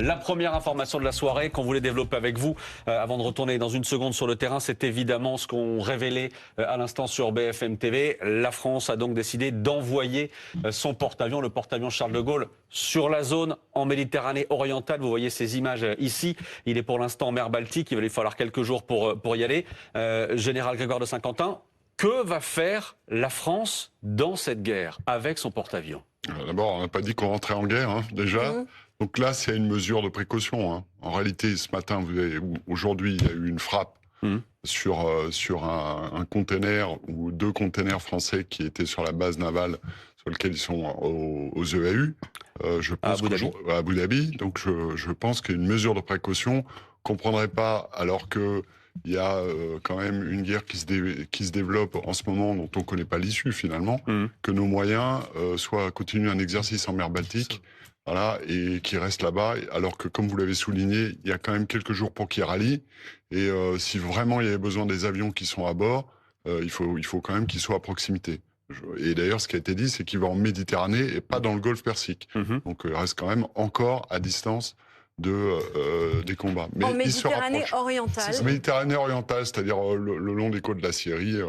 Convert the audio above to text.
La première information de la soirée qu'on voulait développer avec vous, avant de retourner dans une seconde sur le terrain, c'est évidemment ce qu'on révélait à l'instant sur BFM TV. La France a donc décidé d'envoyer son porte-avions, le porte-avions Charles de Gaulle, sur la zone en Méditerranée orientale. Vous voyez ces images ici. Il est pour l'instant en mer Baltique. Il va lui falloir quelques jours pour y aller. Général Grégoire de Saint-Quentin, que va faire la France dans cette guerre avec son porte-avions? D'abord, on n'a pas dit qu'on rentrait en guerre, hein, déjà. Donc là, c'est une mesure de précaution. Hein. En réalité, ce matin, aujourd'hui, il y a eu une frappe sur un container ou 2 containers français qui étaient sur la base navale sur lequel ils sont aux EAU. Je pense à Abu Dhabi. Donc je pense qu'une mesure de précaution ne comprendrait pas, alors que il y a quand même une guerre qui se développe en ce moment dont on ne connaît pas l'issue finalement, que nos moyens continuent un exercice en mer Baltique, voilà, et qui restent là-bas, alors que, comme vous l'avez souligné, il y a quand même quelques jours pour qu'ils rallient. Et si vraiment il y avait besoin des avions qui sont à bord, il faut quand même qu'ils soient à proximité. Et d'ailleurs, ce qui a été dit, c'est qu'ils vont en Méditerranée et pas dans le Golfe Persique. Donc il reste quand même encore à distance des combats. Mais en Méditerranée orientale. Méditerranée orientale, c'est-à-dire le long des côtes de la Syrie.